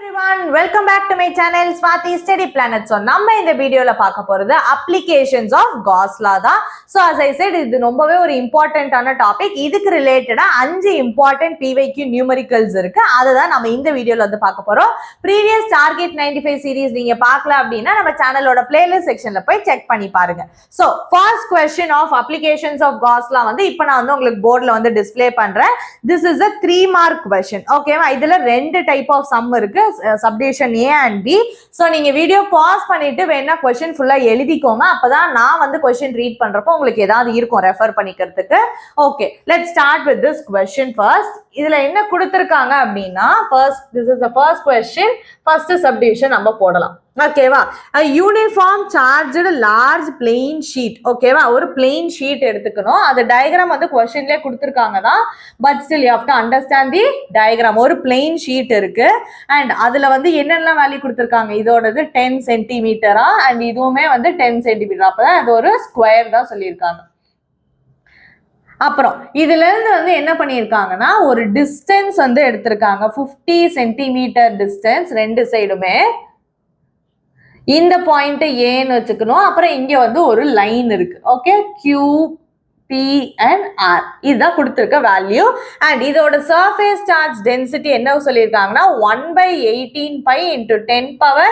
everyone, welcome back to my channel Swati Study Planet. So நம்ம இந்த வீடியோல பார்க்க போறது applications of Gauss law தான். So as I said, இது ரொம்பவே ஒரு இம்பார்ட்டன்ட்டான டாபிக். இதுக்கு ரிலேட்டடா 5 இம்பார்ட்டன்ட் PYQ நியூமெரிக்கல்ஸ் இருக்கு. அதை தான் நம்ம இந்த வீடியோல வந்து பார்க்க போறோம். ப்ரீவியஸ் டார்கெட் 95 சீரிஸ் நீங்க பார்க்கல அப்படின்னா நம்ம சேனலோட பிளேலிஸ்ட் செக்ஷன்ல போய் செக் பண்ணி பாருங்க. So first question of applications of Gauss law வந்து இப்போ நான் வந்து உங்களுக்கு போர்ட்ல வந்து டிஸ்ப்ளே பண்றேன். This is a 3 mark question. ஓகேவா? இதுல ரெண்டு டைப் ஆஃப் சம் இருக்கு, subdivision A and B. So நீங்க வீடியோ பாஸ் பண்ணிட்டு வேணா क्वेश्चन ஃபுல்லா எழுதிக்கோங்க. அப்பதான் நான் வந்து क्वेश्चन ரீட் பண்றப்போ உங்களுக்கு ஏதாவது இருக்கும் ரெஃபர் பண்ணிக்கிறதுக்கு. Okay, let's start with this question first. இதுல என்ன கொடுத்திருக்காங்க அப்படின்னா this is the first question. First subdivision நம்ம போடலாம். ஓகேவா? a uniform charged large plain sheet. ஓகேவா? ஒரு plain sheet எடுத்துக்கணும். அது டயகிராம் வந்து क्वेश्चनலயே கொடுத்திருக்காங்க தான், but still you have to understand the diagram. ஒரு plain sheet இருக்கு and அதுல வந்து என்னெல்லாம் வேல்யூ கொடுத்திருக்காங்க, இதோடது 10 சென்டிமீட்டரா and இதுவுமே வந்து 10 சென்டிமீட்டர். அப்பதான் அது ஒரு ஸ்கொயர் தான் சொல்லியிருக்காங்க. அப்புறம் இதுல இருந்து வந்து என்ன பண்ணியிருக்காங்கன்னா ஒரு டிஸ்டன்ஸ் வந்து எடுத்திருக்காங்க, 50 சென்டிமீட்டர் டிஸ்டன்ஸ் ரெண்டு சைடுமே. இந்த பாயிண்ட் ஏன்னு வச்சுக்கணும். அப்புறம் இங்க வந்து ஒரு லைன் இருக்கு. Okay, Q P and R இதுதான் கொடுத்திருக்க வேல்யூ. அண்ட் இதோட சர்ஃபேஸ் சார்ஜ் டென்சிட்டி என்ன சொல்லியிருக்காங்கன்னா 1/18 pi into 10 power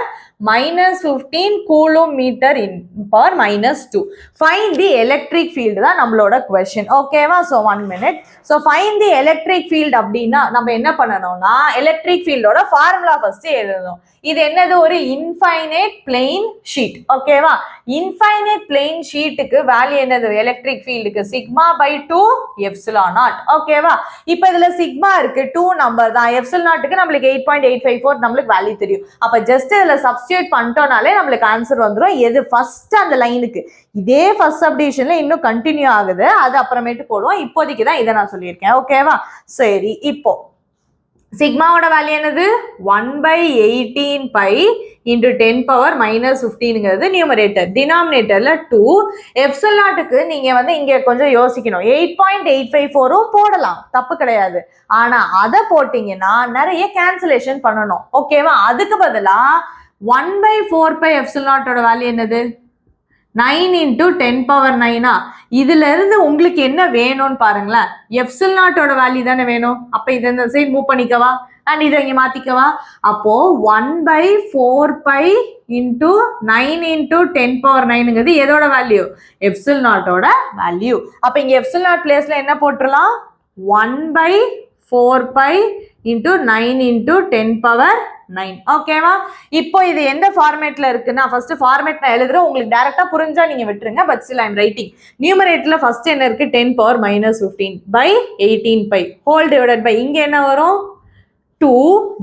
-15 coulomb metre in power -2. Find the electric field தான் நம்மளோட question. ஓகேவா? So 1 minute. So find the electric field அப்படின்னா நம்ம என்ன பண்ணணும்னா எலக்ட்ரிக் ஃபீல்டோட ஃபார்முலா ஃபர்ஸ்ட் எழுதணும். இது என்னது? ஒரு இன்ஃபைனைட் பிளெயின் ஷீட். ஓகேவா? இன்ஃபைனைட் பிளெயின் ஷீட்டுக்கு வேல்யூ என்னது? எலக்ட்ரிக் ஃபீல்டுக்கு σ/2 எப்சிலான் நாட். ஓகேவா? இப்போ இதுல சிக்மா இருக்கு, 2 நம்பர் தான். எப்சிலான் நாட்டுக்கு நம்மளுக்கு 8.854 நம்மளுக்கு வேல்யூ தெரியும். அப்ப ஜஸ்ட் இதுல சப்ஸ்டிட்யூட் பண்ணிட்டோம்னாலே நம்மளுக்கு ஆன்சர் வந்துடும். எது ஃபர்ஸ்ட் அந்த லைனுக்கு. இதே ஃபர்ஸ்ட் சப்டிவிஷன்ல இன்னும் கண்டினியூ ஆகுது, அது அப்புறமேட்டு போடுவோம். இப்போதைக்கு தான் இதை நான் சொல்லியிருக்கேன். ஓகேவா? சரி, இப்போ சிக்மாவோட வேல்யூ என்னது? 1/18 pi into 10 power -15ங்கிறது நியூமரேட்டர். டினாமினேட்டர்ல 2. எப்சிலான் நாட்டுக்கு நீங்க வந்து இங்க கொஞ்சம் யோசிக்கணும். 8.854 போடலாம், தப்பு கிடையாது. ஆனா அதை போட்டீங்கன்னா நிறைய கேன்சலேஷன் பண்ணணும். ஓகேவா? அதுக்கு பதிலா 1/4 pi எப்சிலான் நாட்டோட வேல்யூ என்னது? 9 into 10 power 9. இதுல இருந்து உங்களுக்கு என்ன வேணும்னு பாருங்களேன். எப்சிலான் நாட்டோட வேல்யூ தானே வேணும். அப்ப இதை இந்த சைடு மூவ் பண்ணிக்கவா அண்ட் இதை இங்க மாத்திக்கவா. அப்போ 1/4 pi into 9 into 10 power 9ங்கிறது எதோட வேல்யூ? எப்சிலான் நாட்டோட வேல்யூ. அப்ப இங்க எப்சிலான் நாட் பிளேஸ்ல என்ன போட்டுறலாம்? 1/4 pi into 9 into 10 power 9. ஓகேவா? இப்போ இது எந்த ஃபார்மேட்ல இருக்குன்னா ஃபர்ஸ்ட் ஃபார்மேட் நான் எழுதுறேன், உங்களுக்கு டைரக்டா புரிஞ்சா நீங்க விட்டுருங்க. But still I am writing. நியூமரேட்டர்ல ஃபர்ஸ்ட் என்ன இருக்கு? 10 power -15/18 pi whole divided by இங்க என்ன வரும்? 2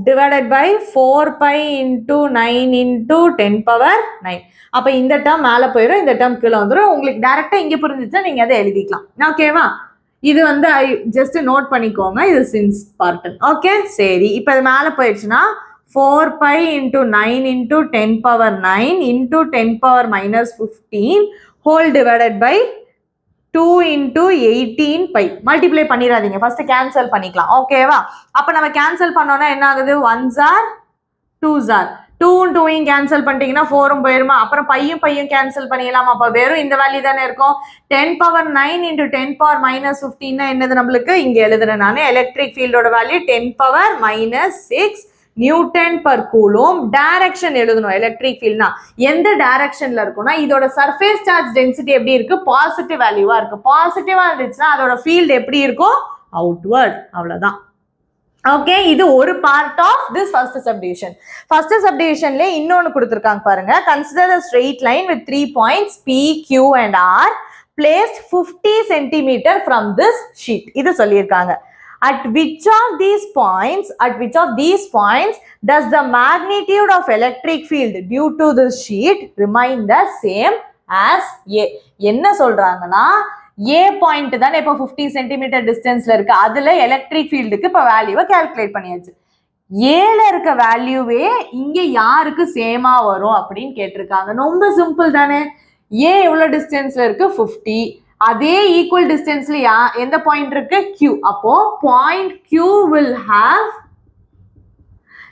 divided by 4 pi into 9 into 10 power 9. அப்ப இந்த டேர்ம் மேல போயிடும், இந்த டேர்ம் கீழே வந்துடும். உங்களுக்கு டைரக்டா இங்க புரிஞ்சுச்சா நீங்க அதை எழுதிக்கலாம். ஓகேவா? இது வந்து ஜஸ்ட் நோட் பண்ணிக்கோங்க, இது சின்ஸ் பார்ட்டன். ஓகே, சரி. இப்போ இது மேல போயிடுச்சுன்னா 4 pi into 9 into 10 power 9 into 10 power -15 whole divided by 2 into 18 pi. Multiply பண்ணிடாதீங்க, ஃபர்ஸ்ட் கேன்சல் பண்ணிக்கலாம். ஓகேவா? அப்ப நம்ம கேன்சல் பண்ணோம்னா என்ன ஆகுது? 1s are 2s are 2 2யும் cancel பண்ணிட்டீங்கன்னா 4ம் போயிருமா? அப்புறம் பையும் கேன்சல் பண்ணிடலாமா? அப்ப வெறும் இந்த வேல்யூ தானே இருக்கும். 10 power 9 into 10 power -15 என்னது நம்மளுக்கு? இங்க எழுதுறேன் நானு. எலக்ட்ரிக் ஃபீல்டோட value 10 power -6 newton per coulomb. Direction எழுதணும். எலக்ட்ரிக் ஃபீல்ட்னா எந்த டைரக்ஷன்ல இருக்கும்னா இதோட சர்ஃபேஸ் சார்ஜ் டென்சிட்டி எப்படி இருக்கு? பாசிட்டிவ் வேல்யூவா இருக்கு. பாசிட்டிவா இருந்துச்சுன்னா அதோட ஃபீல்ட் எப்படி இருக்கும்? அவுட்வர்ட். அவ்வளவுதான். ஓகே, இது ஒரு part of this first subdivision. First சப்டிவிஷன்ல இன்னொன்னு கொடுத்திருக்காங்க பாருங்க. Consider a straight line with 3 points P, Q and R placed 50 centimeter from this sheet. இது சொல்லியிருக்காங்க. At which of these points does the magnitude of electric field due to this sheet remain the same as A? என்ன சொல்றாங்கன்னா A point தானே இப்போ 50 centimetre டிஸ்டன்ஸ்ல இருக்கு. அதுல electric ஃபீல்டுக்கு இப்போ வேல்யூவை கால்குலேட் பண்ணியாச்சு. ஏல இருக்க வேல்யூவே இங்க யாருக்கு சேமா வரும் அப்படின்னு கேட்டிருக்காங்க. ரொம்ப சிம்பிள் தானே. A எவ்வளவு டிஸ்டன்ஸ்ல இருக்கு? 50. அதே ஈக்குவல் டிஸ்டன்ஸ்ல எந்த பாயிண்ட் இருக்கு? Q. அப்போ point Q will have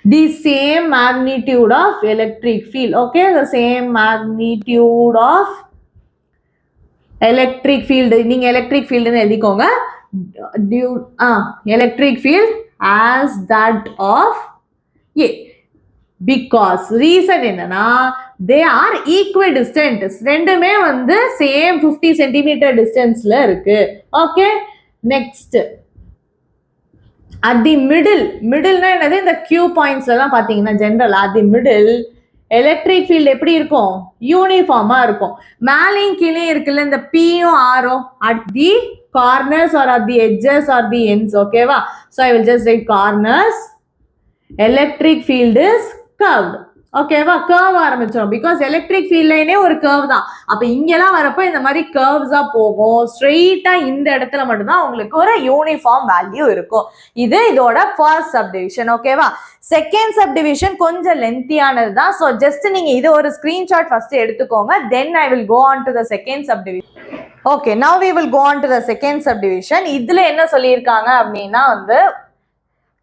the same magnitude of electric field. Okay, the same magnitude of electric field. நீங்க electric field னு எழுதிக்கோங்க. Electric field as that of A. Because reason என்னன்னா they are equidistant. ரெண்டுமே வந்து same 50 centimeter distanceல இருக்கு. Okay, next at the middleனா என்னது, இந்த Q pointsல எல்லாம் பாத்தீங்கன்னா general at the middle electric field எப்படி இருக்கும், யூனிஃபார்மா இருக்கும். மேலையும் கீழே இருக்குல்ல இந்த Pயும் Rயும் at the corners or at the edges or the ends. ஓகேவா? so I will just write corners. electric field is curved. ஓகேவா? கர்வ் ஆரம்பிச்சோம் பிகாஸ் எலக்ட்ரிக் ஃபீல்ட் லைனே ஒரு கர்வ் தான். அப்ப இங்கெல்லாம் வரப்போ இந்த மாதிரி கர்வ்ஸா போகும். ஸ்ட்ரெயிட்டா இந்த இடத்துல மட்டும்தான் உங்களுக்கு ஒரு யூனிஃபார்ம் வேல்யூ இருக்கும். இது இதோட ஃபர்ஸ்ட் சப்டிவிஷன். ஓகேவா? செகண்ட் சப்டிவிஷன் கொஞ்சம் லென்த்தியானது தான். ஸோ ஜஸ்ட் நீங்க இது ஒரு ஸ்கிரீன்ஷாட் ஃபர்ஸ்ட் எடுத்துக்கோங்க. Then I will go on to the second subdivision. Okay, now we will go on to the second subdivision. இதுல என்ன சொல்லியிருக்காங்க அப்படின்னா வந்து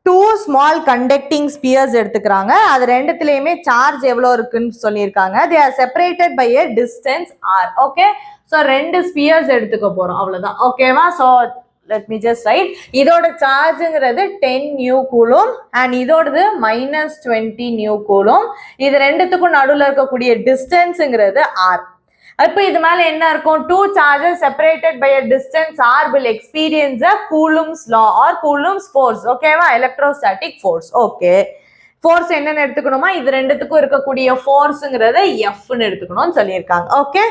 2 small conducting spheres எடுத்துக்கிறாங்க. அது ரெண்டுத்துலயுமே சார்ஜ் எவ்வளவு இருக்குன்னு சொல்லியிருக்காங்க. they are separated by a distance r. Okay, so 2 spheres எடுத்துக்க போறோம், அவ்வளவுதான். ஓகேவா? so let me just write. இதோட சார்ஜ்ங்கிறது 10 நியூ கூலும் அண்ட் இதோடது -20 நியூ கூலும். இது ரெண்டுத்துக்கும் நடுவுல இருக்கக்கூடிய டிஸ்டன்ஸ்ங்கிறது r. இப்போ இது மேல என்ன இருக்கும், 2 charges separated by a distance r will experience a Coulomb's law or Coulomb's force. ஓகேவா? Electrostatic force. ஓகே, ஃபோர்ஸ் என்னன்னு எடுத்துக்கணுமா, இது ரெண்டுத்துக்கும் இருக்கக்கூடிய ஃபோர்ஸ்ங்கிறத F ன்னு எடுத்துக்கணும்னு சொல்லியிருக்காங்க. Okay,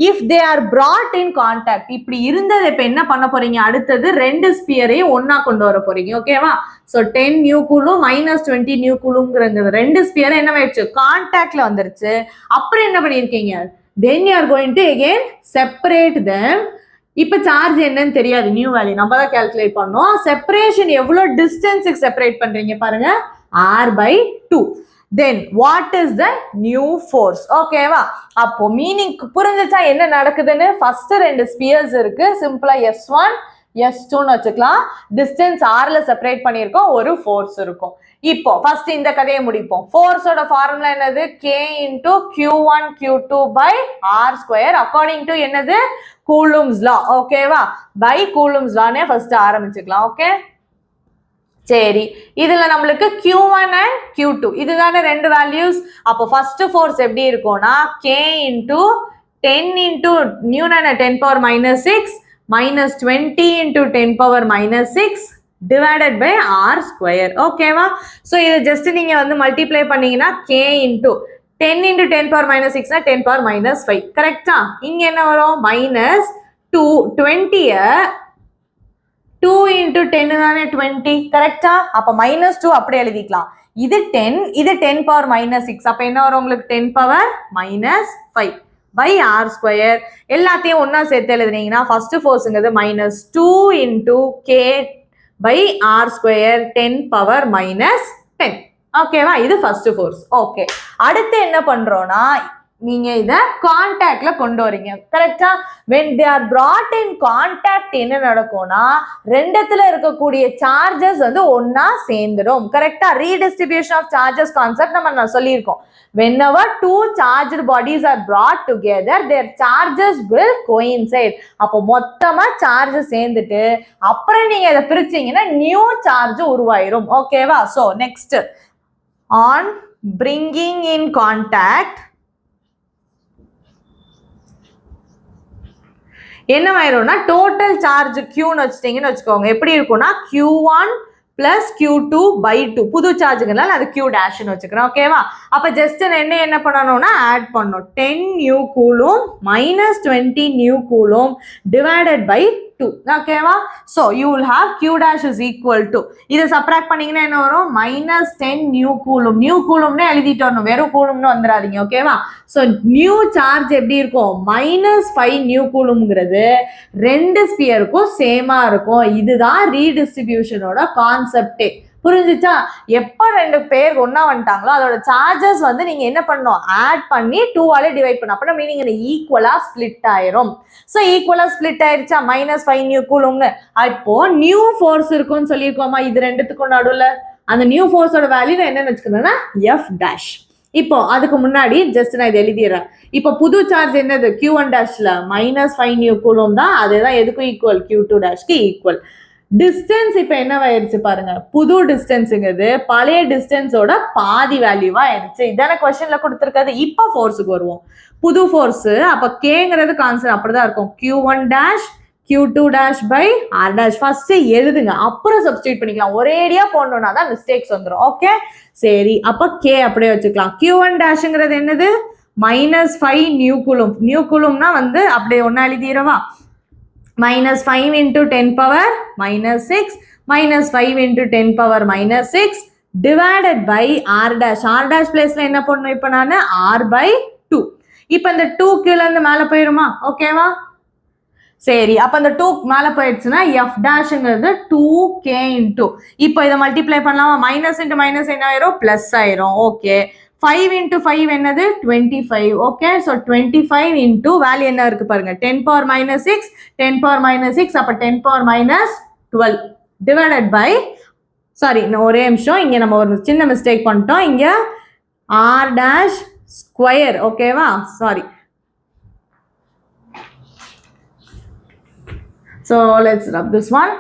if they are brought in contact, இப்படி இருந்தது இப்ப என்ன பண்ண போறீங்க, அடுத்தது 2 ஸ்பியரையும் ஒன்னா கொண்டு வர போறீங்க. ஓகேவா? சோ 10 நியூ கூலும் -20 நியூ கூலும்ங்கிறது 2 ஸ்பியர் என்ன ஆயிடுச்சு, கான்டாக்ட்ல வந்துருச்சு. அப்புறம் என்ன பண்ணிருக்கீங்க, then you are going to again separate them. இப்ப சார்ஜ் என்னன்னு தெரியாது, நியூ வேல்யூ நம்ம தான் கால்குலேட் பண்ணோம். செப்பரேஷன் எவ்வளவு டிஸ்டன்ஸுக்கு செப்பரேட் பண்றீங்க பாருங்க, r/2. then what is the new force? ஓகேவா? அப்போ மீனிங் புரிஞ்சுச்சா என்ன நடக்குதுன்னு? ஃபர்ஸ்ட் 2 ஸ்பியர்ஸ் இருக்கு, சிம்பிளா S1 S2ன்னு வச்சுக்கலாம். டிஸ்டன்ஸ் rல செப்பரேட் பண்ணியிருக்கோம், ஒரு ஃபோர்ஸ் இருக்கும். இப்போ ஃபர்ஸ்ட் இந்த கதையை முடிப்போம். ஃபோர்ஸோட ஃபார்முலா என்னது, k into q1 q2 by r² according to என்னது, கூலும்ஸ் லா. ஓகேவா? பை கூலும்ஸ் லானே ஃபர்ஸ்ட் ஆரம்பிச்சுக்கலாம். ஓகே, சரி, இதுல நம்மளுக்கு q1 and q2 இதுதானே 2 வேல்யூஸ். அப்போ ஃபர்ஸ்ட் ஃபோர்ஸ் எப்படி இருக்கும்னா k into 10 into நியூனா 10 power -6 -20 into 10 power -6 divided by r². ஓகேவா? சோ இது ஜஸ்ட் நீங்க வந்து மல்டிப்ளை பண்ணீங்கன்னா k into 10 into 10 power -6 னா 10 power -5. கரெக்ட்டா? இங்க என்ன வரும், -2 20 2 into 10 தானே 20. கரெக்ட்டா? அப்ப -2 அப்படியே எழுதிக்கலாம். இது 10, இது 10 power -6. அப்ப என்ன வரும் உங்களுக்கு, 10 power -5 by r². எல்லாத்தையும் ஒன்னா சேர்த்து எழுதுனீங்கன்னா first ஃபோர்ஸ்ங்கிறது -2 into k by r² 10 power -10. ஓகேவா? இது ஃபர்ஸ்ட் ஃபோர்ஸ். ஓகே, அடுத்து என்ன பண்றோம்னா நீங்க இத கான்டாக்ட்ல கொண்டு வரீங்க. கரெக்ட்டா? when they are brought in contact என்ன நடக்கும்னா ரெண்டுத்துல இருக்கக்கூடிய சார்ஜஸ் வந்து ஒன்னா சேர்ந்துடும். கரெக்ட்டா? ரீடிஸ்ட்ரிபியூஷன் ஆஃப் சார்ஜஸ் கான்செப்ட் நம்ம சொல்லியிருக்கோம். whenever 2 charged bodies are brought together their charges will coincide. அப்போ மொத்தமா சார்ஜ் சேர்ந்துட்டு அப்புறம் நீங்க இதை பிரிச்சீங்கன்னா நியூ சார்ஜ் உருவாயிரும். ஓகேவா? So next, on bringing in contact என்னவாயிரும்னா டோட்டல் சார்ஜ் Qன்னு வச்சுட்டீங்கன்னு வச்சுக்கோங்க, எப்படி இருக்கும்னா q1 plus q2 by 2. புது சார்ஜுங்கனால அது q டேஷ்னு வச்சுக்கிறேன். ஓகேவா? அப்ப ஜஸ்ட் என்ன பண்ணணும்னா ஆட் பண்ணணும். 10 new coulomb -20 new coulomb divided by 2. ஓகேவா? so you will have q dash is equal to, இதை சப்ராக்ட் பண்ணீங்கன்னா என்ன வரும், -10 நியூ கூலும். நியூ கூலும்னு எழுதிட்டு வரணும், வெறும் கூலும்னு வந்துடாதீங்க. ஓகேவா? so நியூ சார்ஜ் எப்படி இருக்கும், -5 நியூ கூலும்ங்கிறது 2 ஸ்பியருக்கும் சேமா இருக்கும். இதுதான் ரீடிஸ்ட்ரிபியூஷனோட கான்செப்டே. புரிஞ்சுச்சா? எப்ப 2 பேர் ஒன்னா வந்துட்டாங்களோ அதோட சார்ஜஸ் வந்து நீங்க என்ன பண்ணணும், ஆட் பண்ணி 2ஆல டிவைட் பண்ணணும். அப்ப மீனிங் என்ன, ஈக்குவலா ஸ்பிளிட் ஆயிரும். சோ ஈக்குவலா ஸ்பிளிட் ஆயிருச்சா, -5 நியூ கூலும்னு. இப்போ நியூ ஃபோர்ஸ் இருக்கும்னு சொல்லியிருக்கோமா இது ரெண்டுத்துக்கும் நடுவுல, அந்த நியூ ஃபோர்ஸோட வேல்யூ நான் என்னன்னு வச்சுக்கிறேன்னா எஃப் டேஷ். இப்போ அதுக்கு முன்னாடி ஜஸ்ட் நான் இதை எழுதிடுறேன். இப்போ புது சார்ஜ் என்னது Q1 டேஷ்ல -5 நியூ கூலும் தான், அதுதான் எதுக்கும் ஈக்குவல் Q2 டேஷ்க்கு ஈக்குவல். டிஸ்டன்ஸ் இப்போ என்னவாயிருச்சு பாருங்க, புது டிஸ்டன்ஸுங்கிறது பழைய டிஸ்டன்ஸோட பாதி வேல்யூவா ஆயிடுச்சு. இதான கொஸ்டின்ல கொடுத்துருக்காது. இப்போ ஃபோர்ஸுக்கு வருவோம். புது ஃபோர்ஸ் அப்ப கேங்கிறது கான்செப்ட் அப்படிதான் இருக்கும். Q1 dash Q2 dash by R dash. First எழுதுங்க, அப்புறம் சப்ஸ்டிட்யூட் பண்ணிக்கலாம். ஒரேடியா போடணும்னா தான் மிஸ்டேக்ஸ் வந்துடும். ஓகே சரி, அப்ப K அப்படியே வச்சுக்கலாம். Q1 டேஷ்ங்கிறது என்னது -5 நியூ கூலும். நியூ கூலும்னா வந்து அப்படியே ஒன்னா எழுதிடவா, -5 into 10 power -6 -5 into 10 power -6 divided by R dash. R dash பிளேஸ்ல என்ன பண்ணணும் இப்போ நான் R by 2. இப்போ இந்த 2 கீழே இருந்து மேல போயிருமா? ஓகேவா சரி, அப்ப அந்த 2 மேல போயிடுச்சுன்னா f டேஷ்ங்கிறது 2k இன்டூ, இப்போ இதை மல்டிப்ளை பண்ணலாமா? மைனஸ் இன்டு மைனஸ் என்ன ஆயிரும், பிளஸ் ஆயிரும். ஓகே 5 into 5 என்னது 25. ஓகே ஸோ 25 இன்டூ வேல்யூ என்ன இருக்கு பாருங்க, 10 power -6 10 power -6 அப்ப 10 power -12 டிவைடட் பை, சாரி ஒரே நிமிஷம், இங்க நம்ம ஒரு சின்ன மிஸ்டேக் பண்ணிட்டோம். இங்க r டேஷ் ஸ்கொயர். ஓகேவா sorry, so let's rub this one.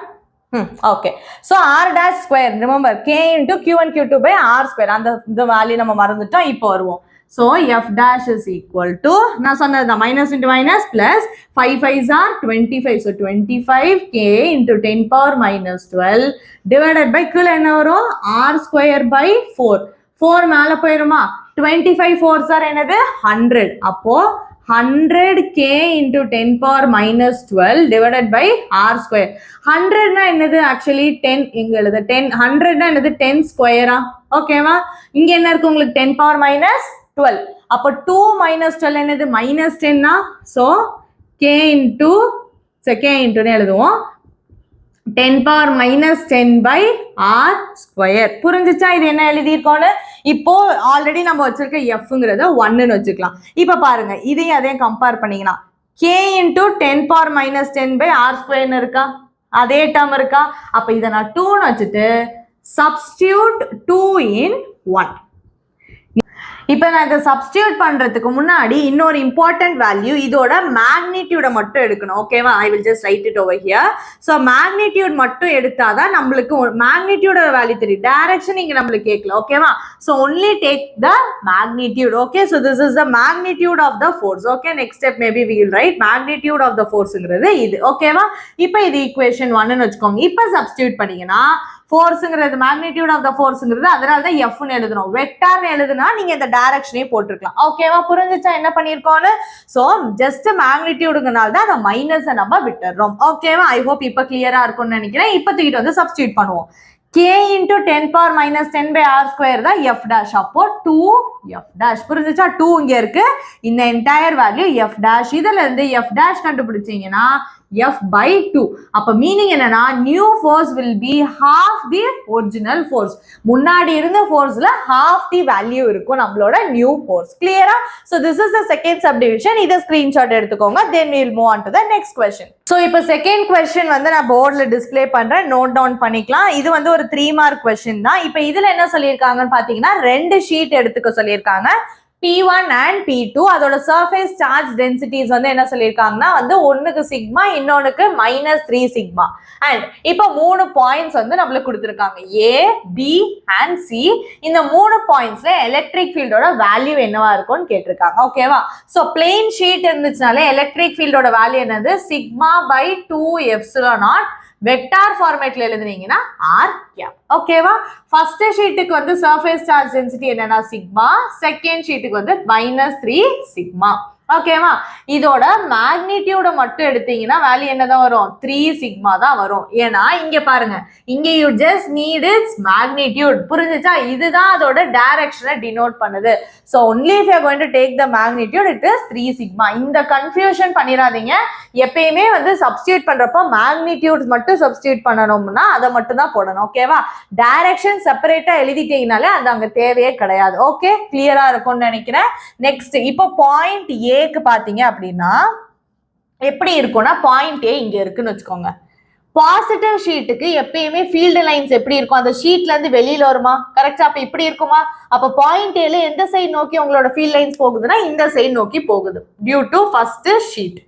Okay, so r dash square, remember k into q1 q2 by r square, and the value நம்ம மறந்துட்டோம். இப்போ வருவோம். So f dash is equal to, நான் சொன்னது minus into minus plus 5 5s are 25, so 25k into 10 power -12 divided by கீழ என்ன வரும், r square by 4. 4 மேல போயிருமா, 25 4s are என்னது 100. அப்போ 100k into 10 power -12 divided by r square. 100 na என்னது actually 10, இங்க எழுது 10. 100 na என்னது 10 square. ஓகேவா, இங்க என்ன இருக்கு உங்களுக்கு 10 power -12. அப்ப 2 -12 என்னது -10. so k into எழுதுவோம் 10 power -10 by r square. புரிஞ்சுச்சா இது என்ன எழுதியிருக்கோன்னு? இப்போ ஆல்ரெடி நம்ம வச்சிருக்க எஃப்ங்கிறத 1ன்னு வச்சுக்கலாம். இப்போ பாருங்க, இதையும் அதையும் கம்பேர் பண்ணீங்கன்னா k into 10 power -10 by r square இருக்கா, அதே டேர்ம் இருக்கா? அப்ப இதை நான் 2ன்னு வச்சுட்டு substitute 2 in 1. இப்போ நான் இதை சப்ஸ்டியூட் பண்றதுக்கு முன்னாடி இன்னொரு இம்பார்ட்டன்ட் வேல்யூ, இதோட மேக்னிடியூட மட்டும் எடுக்கணும். ஓகேவா, I will just right it over here. So magnitude மட்டும் எடுத்தாதான் நம்மளுக்கு மேக்னிடியூட வேல்யூ தெரியும். டைரக்ஷன் இங்க நம்மளுக்கு கேட்கல. ஓகேவா, so only take the magnitude. Okay, so this is the magnitude of the force. Okay, next step maybe we will write magnitude of the ஃபோர்ஸ்ங்கிறது இது. ஓகேவா, இப்போ இது ஈக்குவேஷன் 1ன்னு வச்சுக்கோங்க. இப்போ சப்ஸ்டியூட் பண்ணீங்கன்னா ஃபோர்ஸ்ங்கிறது மேக்னிடியூட் ஆஃப் த ஃபோர்ஸ்ங்கிறது, அதனால தான் எஃப்னு எழுதணும். வெக்டார்னு எழுதுனா நீங்க இந்த டைரக்ஷனே போட்டுருக்கலாம். ஓகேவா, புரிஞ்சுச்சா என்ன பண்ணிருக்கோம்னு? சோ ஜஸ்ட் மேக்னிடியூடுங்கனால தான் அந்த மைனஸை நம்ம விட்டுறோம். ஓகேவா, ஐ ஹோப் இப்போ கிளியரா இருக்கும்னு நினைக்கிறேன். இப்போ தூக்கிட்டு வந்து சப்ஸ்டியூட் பண்ணுவோம். k into 10 power -10 by r square தான் f dash. அப்போ 2f dash. புரிஞ்சுச்சா? 2 இங்க இருக்கு, இந்த என்டையர் வேல்யூ f dash. இதுல இருந்து f dash கண்டுபிடிச்சீங்கன்னா f by 2. அப்ப மீனிங் என்னன்னா, new force will be half the original force. முன்னாடி இருந்த ஃபோர்ஸ்ல half the value இருக்கும் நம்மளோட நியூ ஃபோர்ஸ். கிளியரா? So this is the second subdivision. இத ஸ்கிரீன்ஷாட் எடுத்துக்கோங்க. Then we'll move on to the next question. So இப்போ செகண்ட் கொஸ்டின் வந்து நான் போர்ட்ல டிஸ்ப்ளே பண்றேன், நோட் டவுன் பண்ணிக்கலாம். இது வந்து ஒரு 3 மார்க் கொஸ்டின் தான். இப்போ இதுல என்ன சொல்லியிருக்காங்கன்னு பாத்தீங்கன்னா, 2 ஷீட் எடுத்துக்க சொல்லியிருக்காங்க, P1 and P2. அதோட சர்ஃபேஸ் சார்ஜ் டென்சிட்டிஸ் வந்து என்ன சொல்லியிருக்காங்கன்னா வந்து ஒன்னுக்கு சிக்மா, இன்னொன்னுக்கு -3 சிக்மா. அண்ட் இப்போ 3 பாயிண்ட்ஸ் வந்து நம்மளுக்கு கொடுத்துருக்காங்க, A, B and C. இந்த 3 பாயிண்ட்ஸ்ல எலக்ட்ரிக் ஃபீல்டோட வேல்யூ என்னவா இருக்கும்னு கேட்டிருக்காங்க. ஓகேவா, ஸோ பிளெயின் ஷீட் இருந்துச்சுனாலே எலக்ட்ரிக் ஃபீல்டோட வேல்யூ என்னது, சிக்மா பை 2ε0. வெக்டார் ஃபார்மேட்ல எழுதுனீங்கன்னா r கேப். ஓகேவா, ஃபர்ஸ்ட் ஷீட்டுக்கு வந்து சர்ஃபேஸ் சார்ஜ் டென்சிட்டி என்னன்னா சிக்மா, செகண்ட் ஷீட்டுக்கு வந்து -3 சிக்மா. ஓகேவா, இதோட மேக்னிடியூட மட்டும் எடுத்தீங்கன்னா வேல்யூ என்னதான் வரும், 3 சிக்மா தான் வரும். ஏன்னா இங்க பாருங்க, இங்க you just need it's magnitude. புரிஞ்சுச்சா? இதுதான் அதோட டைரக்ஷனை டினோட் பண்ணுது. So only if you are going to take the magnitude, it is 3 sigma. இந்த கன்ஃபியூஷன் பண்ணிடாதீங்க. எப்பயுமே வந்து சப்ஸ்டியூட் பண்றப்போ மேக்னிடியூட் மட்டும் சப்ஸ்டியூட் பண்ணணும்னா அதை மட்டும் தான் போடணும். ஓகேவா, டைரக்ஷன் செப்பரேட்டா எழுதிட்டீங்கனாலே அது அங்க தேவையே கிடையாது. ஓகே, கிளியரா இருக்கும்னு நினைக்கிறேன். நெக்ஸ்ட் இப்போ பாயிண்ட் ஏக்கு பாத்தீங்க அப்படின்னா எப்படி இருக்கும்னா, பாயிண்ட் ஏ இங்க இருக்குன்னு வச்சுக்கோங்க. பாசிட்டிவ் ஷீட்டுக்கு எப்பயுமே ஃபீல்டு லைன்ஸ் எப்படி இருக்கும், அந்த ஷீட்ல இருந்து வெளியில வருமா, கரெக்டா? அப்ப இப்படி இருக்குமா? அப்ப பாயிண்ட் ஏல எந்த சைடு நோக்கி உங்களோட ஃபீல்ட் லைன்ஸ் போகுதுன்னா இந்த சைடு நோக்கி போகுது டியூ டு ஃபர்ஸ்ட் ஷீட்.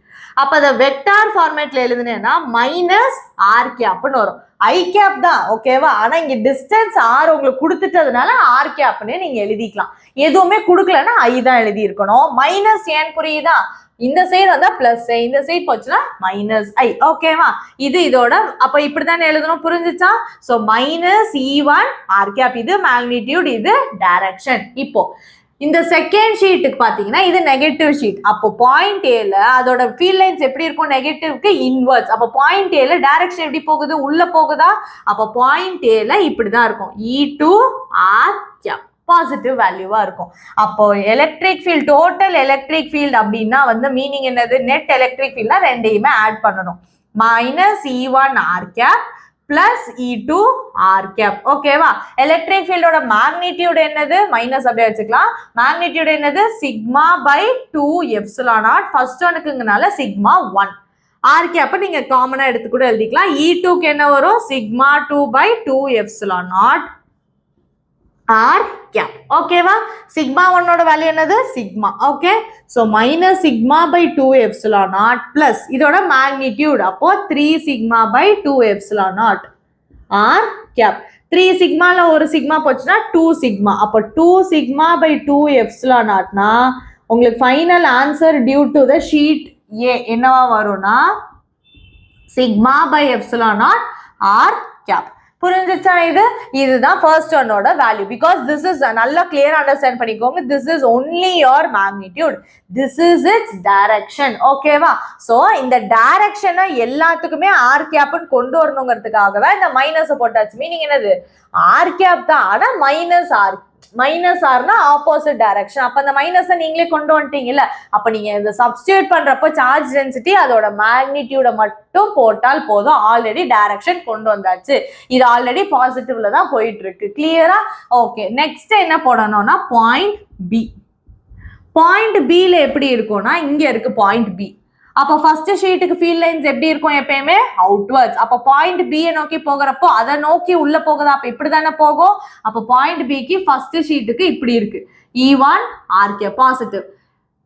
அப்ப அத வெக்டார் ஃபார்மேட்ல எழுதுனேன்னா மைனஸ் ஆர் கேப்னு வரும். ஐ கேப் தான், ஓகேவா? ஆனா இங்க டிஸ்டன்ஸ் ஆர் உங்களுக்கு கொடுத்துட்டதுனால ஆர் கேப்னே நீங்க எழுதிக்கலாம். எதுவுமே கொடுக்கலன்னா ஐ தான் எழுதி இருக்கணும். மைனஸ் ஏன் புரியுதா? இந்த சைடு வந்தா பிளஸ், இந்த சைடு போச்சுன்னா மைனஸ் ஐ, ஓகேவா? இது இதோட அப்ப இப்படித்தானே எழுதணும், புரிஞ்சுச்சா? So minus E1 r cap, இது மேக்னிடியூட், இது டைரக்ஷன். இப்போ இந்த செகண்ட் ஷீட்டுக்கு பாத்தீங்கன்னா இது நெகட்டிவ் ஷீட். அப்போ பாயிண்ட் ஏல அதோட ஃபீல்ட் லைன்ஸ் எப்படி இருக்கும், நெகட்டிவ்க்கு இன்வெர்ஸ். அப்போ பாயிண்ட் ஏல டைரக்ஷன் எப்படி போகுது, உள்ள போகுதா? அப்போ பாயிண்ட் ஏல இப்படிதான் இருக்கும், E2 ஆர் கேப் பாசிட்டிவ் வேல்யூவா இருக்கும். அப்போ electric field, total electric field அப்படின்னா வந்து மீனிங் என்னது, நெட் எலக்ட்ரிக் ஃபீல்ட்னா ரெண்டையுமே ஆட் பண்ணணும். Minus E1 r cap plus E2 r cap, ஓகேவா? எலக்ட்ரிக் ஃபீல்டோட மேக்னிடியூட் என்னது, மைனஸ் அப்படியே வச்சுக்கலாம். மேக்னிடியூட் என்னது, sigma by 2 epsilon naught. First ஒனுக்குங்கனால சிக்மா 1. ஆர் கேப் நீங்க காமனா எடுத்து கூட எழுதிக்கலாம். E2க்கு என்ன வரும், sigma 2 by 2 epsilon naught r cap, ஓகேவா? சிக்மா 1ஓட வேல்யூ என்னது, sigma, okay? So minus sigma by 2 epsilon naught plus இதோட மேக்னிடியூட், அப்போ 3 sigma by 2 epsilon naught r gap. 3 சிக்மால ஒரு சிக்மா போச்சுன்னா 2 சிக்மா, அப்போ 2 சிக்மா பை 2 எப்சிலான் நாட்னா உங்களுக்கு final answer due to the sheet A என்னவா வரும்னா sigma by epsilon naught r cap. புரிஞ்சுச்சா? இதுதான் ஃபர்ஸ்ட் ஒன்னோட வேல்யூ. பிகாஸ் திஸ் இஸ் நல்லா கிளியர் அண்டர்ஸ்டாண்ட் பண்ணிக்கோங்க. This is only your magnitude, this is its direction, ஓகேவா? சோ இந்த டைரக்ஷனை எல்லாத்துக்குமே ஆர் கேப்னு கொண்டு வரணுங்கிறதுக்காகவே இந்த மைனஸ் போட்டாச்சு. மீனிங் என்னது, ஆர் கேப் தான், ஆனா மைனஸ் ஆர். மைனஸ் ஆர்னா ஆப்போசிட் டைரக்ஷன். அப்ப அந்த மைனஸை நீங்களே கொண்டு வந்துட்டீங்கல்ல, அப்ப நீங்க இந்த சப்ஸ்டியூட் பண்றப்போ சார்ஜ் டென்சிட்டி அதோட மேக்னிடியூட மட்டும் போட்டால் போதும், ஆல்ரெடி டைரக்ஷன் கொண்டு வந்தாச்சு. இது ஆல்ரெடி பாசிட்டிவ்ல தான் போயிட்டு இருக்கு. கிளியரா? ஓகே, நெக்ஸ்ட் என்ன போடணும்னா பாயிண்ட் பி. பாயிண்ட் பில எப்படி இருக்கும்னா இங்க இருக்கு பாயிண்ட் பி. அப்போ ஃபர்ஸ்ட் ஷீட்டுக்கு ஃபீல்ட் லைன்ஸ் எப்படி இருக்கும், எப்பயுமே அவுட்வர்ட்ஸ். அப்போ பாயிண்ட் பி நோக்கி போகிறப்போ அதை நோக்கி உள்ள போகுதா, அப்ப இப்படி தானே போகும். அப்போ பாயிண்ட் பிக்கு ஃபர்ஸ்ட் ஷீட்டுக்கு இப்படி இருக்கு, E1 r cap positive.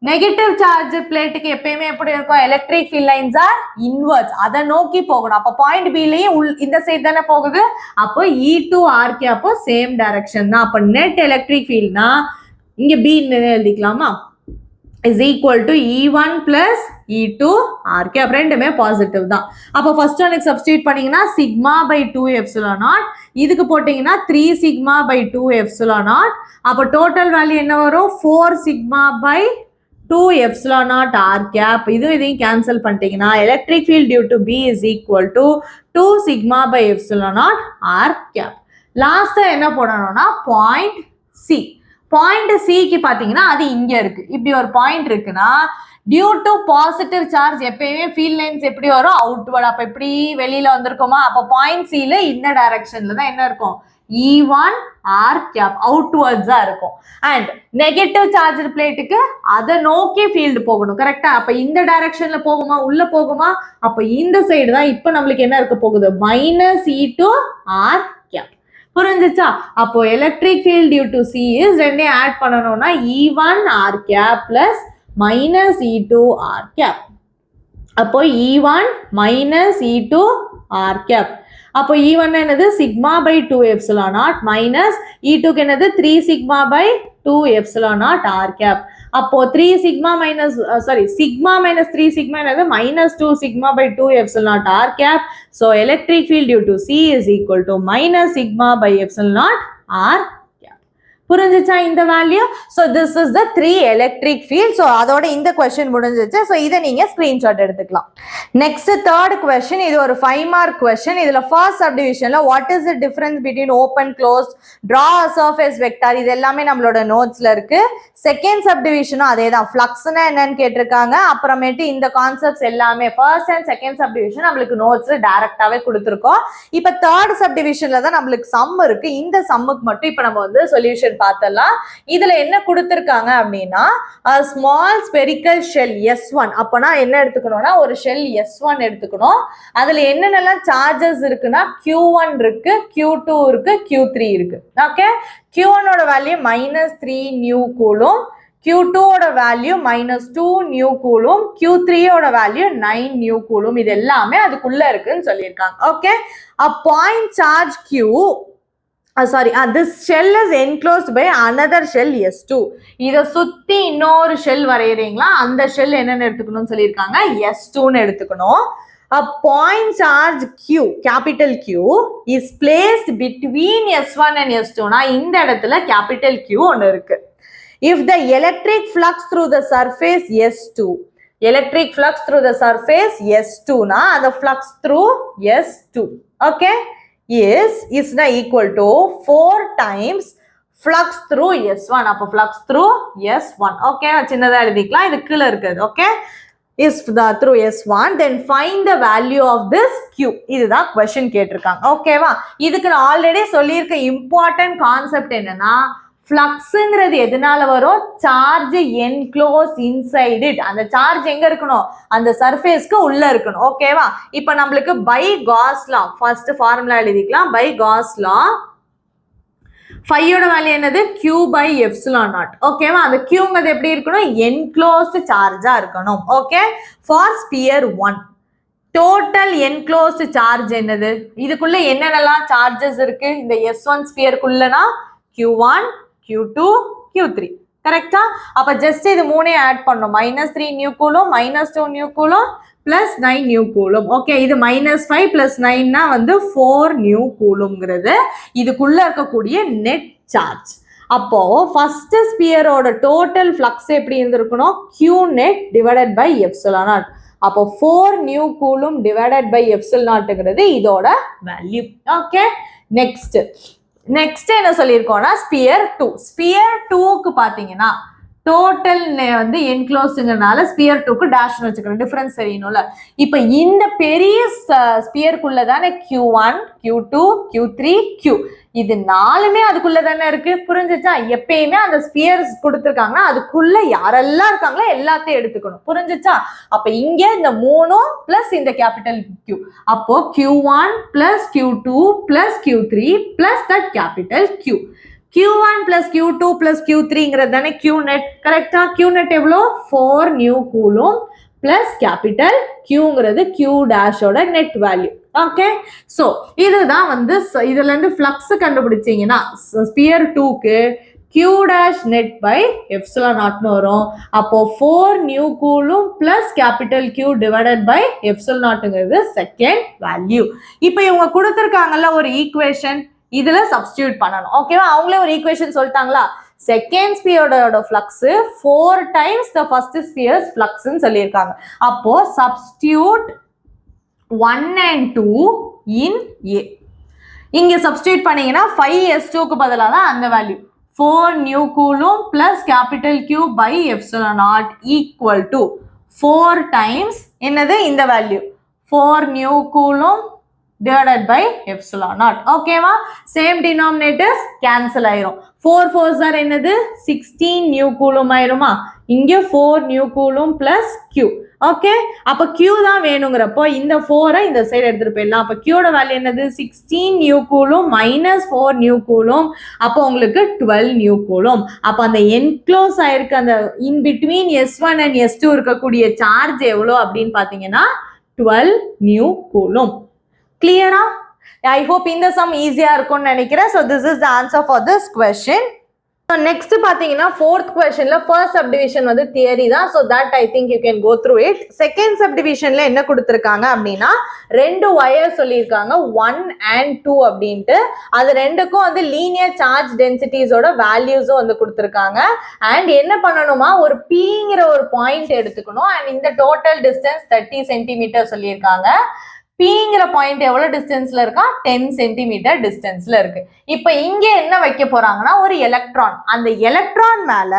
Negative charge பிளேட்டுக்கு எப்பயுமே எப்படி இருக்கும், electric field lines are inwards, அதை நோக்கி போகணும். அப்போ பாயிண்ட் பிலயும் இந்த சைடு தானே போகுது, அப்போ E2 r gap same direction தான். அப்போ நெட் எலக்ட்ரிக் ஃபீல்ட்னா இங்க பி எழுதிக்கலாமா, is equal to E1 plus E2 R cap, ரெண்டுமே பாசிட்டிவ் தான். அப்போ ஃபர்ஸ்ட் ஒனுக்கு சப்ஸ்டிட்யூட் பண்ணீங்கன்னா சிக்மா பை 2 எப்சிலான் நாட், இதுக்கு போட்டீங்கன்னா 3 சிக்மா பை 2 எப்சிலான் நாட். அப்போ டோட்டல் வேல்யூ என்ன வரும், 4 sigma by 2 epsilon naught r cap. இதையும் கேன்சல் பண்ணிட்டீங்கன்னா electric field due to P is equal to 2 sigma by epsilon naught r cap. லாஸ்டா என்ன போடணும்னா பாயிண்ட் சி. பாயிண்ட் சிக்கு பாத்தீங்கன்னா அது இங்க இருக்கு, இப்படி ஒரு பாயிண்ட் இருக்குன்னா டியூ டு பாசிட்டிவ் சார்ஜ் எப்பயுமே ஃபீல்ட் லைன்ஸ் எப்படி வரும், அவுட்வர்ட். அப்ப எப்படி வெளியில வந்திருக்குமா, அப்ப பாயிண்ட் சில இந்த டைரக்ஷன்ல தான் என்ன இருக்கும், E1 ஆர் கேப் அவுட்வர்ட்ஸா இருக்கும். அண்ட் நெகட்டிவ் சார்ஜ் பிளேட்டுக்கு அதை நோக்கி ஃபீல்டு போகணும், கரெக்டா? அப்ப இந்த டைரக்ஷன்ல போகுமா, உள்ள போகுமா, அப்ப இந்த சைடு தான் இப்ப நம்மளுக்கு என்ன இருக்க போகுது, மைனஸ் E2 ஆர் கேப். புரிஞ்சுச்சா? அப்போ electric field due to C is ரெண்டே ஆட் பண்ணணும்னா E1 r cap plus minus E2 r cap. அப்போ E1 minus E2 r cap. அப்போ E1 என்னது sigma by 2 epsilon naught minus E2க்கு என்னது 3 sigma by 2 epsilon naught r cap. அப்போ 3 sigma minus sigma minus 3 sigma என்னது minus 2 sigma by 2 epsilon naught r cap. So electric field due to C is equal to minus sigma by epsilon naught R cap. புரிஞ்சுச்சா இந்த value? So this is the 3 electric field. So அதோட இந்த question முடிஞ்சிச்சு. So இதை நீங்க screenshot எடுத்துக்கலாம். Next third question, இது ஒரு 5 mark question. இதுல first subdivisionல what is the difference between open closed, draw a surface vector, இது எல்லாமே நம்மளோட நோட்ஸ்ல இருக்கு. செகண்ட் சப்டிவிஷனும் அதே தான், ஃப்ளக்ஸ்னா என்னன்னு கேட்டிருக்காங்க. அப்புறமேட்டு இந்த கான்செப்ட்ஸ் எல்லாமே ஃபர்ஸ்ட் அண்ட் செகண்ட் சப்டிவிஷன் நம்மளுக்கு நோட்ஸ் டைரக்டாவே கொடுத்துருக்கோம். இப்ப தேர்ட் சப்டிவிஷன்ல தான் நம்மளுக்கு சம் இருக்கு. இந்த சம்முக்கு மட்டும் இப்ப நம்ம வந்து சொல்யூஷன் சொல்யூஷன் பார்த்தலாம். இதுல என்ன கொடுத்திருக்காங்க அப்படின்னா ஸ்மால் ஸ்பெரிக்கல் ஷெல் S1. அப்பனா என்ன எடுத்துக்கணும்னா ஒரு ஷெல் S1 எடுத்துக்கணும். அதுல என்னென்னலாம் சார்ஜஸ் இருக்குன்னா Q1 இருக்கு, Q2 இருக்கு, Q3 இருக்கு. ஓகே, Q1 ஓட வேல்யூ -3 நியூ கூலும், Q2 ஓட வேல்யூ -2 நியூ கூலும், Q3 ஓட வேல்யூ 9 நியூ கூலும். இது எல்லாமே அதுக்குள்ள இருக்குன்னு சொல்லியிருக்காங்க. Okay, a point charge Q, this shell is enclosed by another shell S2. இத சுத்தி இன்னொரு ஷெல் வரையறீங்களா, அந்த ஷெல் என்னன்னு எடுத்துக்கணும்னு சொல்லியிருக்காங்க, S2ன்னு எடுத்துக்கணும். A point charge Q, capital Q, is placed between S1 and S2. னா இந்த இடத்துல capital Q ஒன்னு இருக்கு. If the electric flux through the surface S2, electric flux through the surface S2 na the flux through S2, okay, is now equal to 4 times flux through S1. அப்ப flux through S1. okay, சின்னதா எழுதிக்கலாம், இது கீழ இருக்குது. okay, is through S1, then find the value of this Q. இதுதான் question கேட்டிருக்காங்க. ஓகேவா, இதுக்கு நான் ஆல்ரெடி சொல்லியிருக்க இம்பார்ட்டன்ட் கான்செப்ட் என்னன்னா, ஃப்ளக்ஸ்ங்கிறது எதனால வரும், சார்ஜ் என்க்ளோஸ் இன்சைட் இட். அந்த சார்ஜ் எங்க இருக்கணும், அந்த சர்ஃபேஸ்க்கு உள்ள இருக்கணும். ஓகேவா, இப்போ நம்மளுக்கு by Gauss law first formula எழுதிக்கலாம். பை காஸ் லா ஃபையோட வேல்யூ என்னது, Q by epsilon naught. ஓகேவா, அந்த Qங்கிறது எப்படி இருக்கணும், என்க்ளோஸ்ட் சார்ஜா இருக்கணும். Okay, for sphere 1 total enclosed charge என்னது, இதுக்குள்ள என்னென்னலாம் சார்ஜஸ் இருக்கு இந்த S1 ஸ்பியருக்குள்ளனா Q1, Q2, Q3. கரெக்டா, அப்ப ஜஸ்ட் இது மூணே ஆட் பண்ணோம். -3 new coulomb, -2 new coulomb, +9 new coulomb. Okay, இது -5 + 9 வந்து 4 நியூ கூலும்ங்கிறது இதுக்குள்ள இருக்கக்கூடிய நெட் சார்ஜ். அப்போ ஃபர்ஸ்ட் ஸ்பியரோட டோட்டல் ஃப்ளக்ஸ் எப்படி இருந்திருக்கணும், Q net divided by epsilon naught. அப்போ 4 mu coulomb divided by epsilon naughtங்கிறது இதோட வேல்யூ. ஓகே, நெக்ஸ்ட் என்ன சொல்லியிருக்கோம்னா ஸ்பியர் 2. ஸ்பியர் 2க்கு பாத்தீங்கன்னா டோட்டல் வந்து என்க்ளோஸ்ங்கிறனால ஸ்பியர் 2க்கு டேஷ்னு வச்சுக்கிறோம், டிஃபரன்ஸ் தெரியணும்ல. இப்போ இந்த பெரிய ஸ்பியருக்குள்ள தானே Q1, Q2, Q3, Q, இது நாலுமே அதுக்குள்ள தானே இருக்கு. புரிஞ்சுச்சா, எப்பயுமே அந்த ஸ்பியர்ஸ் கொடுத்துருக்காங்கன்னா அதுக்குள்ள யாரெல்லாம் இருக்காங்களோ எல்லாத்தையும் எடுத்துக்கணும். புரிஞ்சுச்சா, அப்ப இங்க இந்த 3 பிளஸ் இந்த கேபிட்டல் Q, அப்போ Q1 plus Q2 plus Q3 plus that capital Q. Q1 plus Q2 plus Q3ங்கிறது தானே Q net. கரெக்டா, Q net எவ்வளோ, 4 நியூ கூலும் பிளஸ் கேபிட்டல் Qங்கிறது Q டேஷோட நெட் வேல்யூ. ஓகே, ஸோ இதுதான் வந்து இதுல இருந்து ஃப்ளக்ஸ் கண்டுபிடிச்சீங்கன்னா ஸ்பியர் 2க்கு Q dash net by epsilon naught வரும். அப்போ 4 mu coulomb plus capital Q divided by epsilon naughtங்கிறது செகண்ட் வேல்யூ. இப்போ இவங்க கொடுத்துருக்காங்கல்ல ஒரு ஈக்குவேஷன், இதுல சப்ஸ்டிடியூட் பண்ணணும். ஓகேவா, அவங்களே ஒரு ஈக்குவேஷன் சொல்லிட்டாங்களா, செகண்ட் ஸ்பியரோட flux 4 times the first sphere's flux ன்னு சொல்லியிருக்காங்க. அப்போ சப்ஸ்டிடியூட் 1 and 2 in A. இங்க சப்ஸ்டிடியூட் பண்ணீங்கன்னா 5s2க்கு பதிலாக தான் அந்த value 4 mu coulomb plus capital Q by epsilon naught equal to 4 times என்னது இந்த value 4 mu coulomb divided by epsilon naught. ஓகேவா, சேம் டினாமினேட்டர்ஸ் கேன்சல் ஆயிரும். 4 4s are என்னது 16 நியூ கூலும் ஆயிருமா, இங்க 4 mu coulomb plus Q. Okay, அப்ப Q தான் வேணுங்கிறப்போ இந்த 4 இந்த சைடு எடுத்துட்டு போயிடலாம். அப்ப Q ஓட வேல்யூ என்னது 16 new coulomb minus 4 mu coulomb, அப்போ உங்களுக்கு 12 நியூ கூலும். அப்ப அந்த என்க்ளோஸ் ஆயிருக்கு அந்த in between S1 and S2 இருக்கக்கூடிய சார்ஜ் எவ்வளோ அப்படின்னு பாத்தீங்கன்னா 12 நியூ கூலும். கிளியரா, ஐ ஹோப் இந்த சம் ஈஸியா இருக்கும்னு நினைக்கிறேன். So this is the answer for this question. So next பார்த்தீங்கன்னா ஃபோர்த் கொஸ்டின்ல ஃபர்ஸ்ட் சப்டிவிஷன் வந்து தியரி தான். So that I think you can go through it. Second சப்டிவிஷன்ல என்ன கொடுத்துருக்காங்க அப்படின்னா 2 வயர் சொல்லியிருக்காங்க 1 and 2 அப்படின்ட்டு. அது ரெண்டுக்கும் வந்து லீனியர் சார்ஜ் டென்சிட்டிஸோட வேல்யூஸும் வந்து கொடுத்துருக்காங்க. அண்ட் என்ன பண்ணணுமா, ஒரு Pங்கிற ஒரு பாயிண்ட் எடுத்துக்கணும். அண்ட் இந்த டோட்டல் டிஸ்டன்ஸ் 30 சென்டிமீட்டர் சொல்லியிருக்காங்க. Pங்கிற பாயிண்ட் எவ்வளவு டிஸ்டன்ஸ்ல இருக்கா 10 சென்டிமீட்டர் டிஸ்டன்ஸ்ல இருக்கு. இப்போ இங்க என்ன வைக்க போறாங்கன்னா ஒரு எலக்ட்ரான், அந்த எலக்ட்ரான் மேல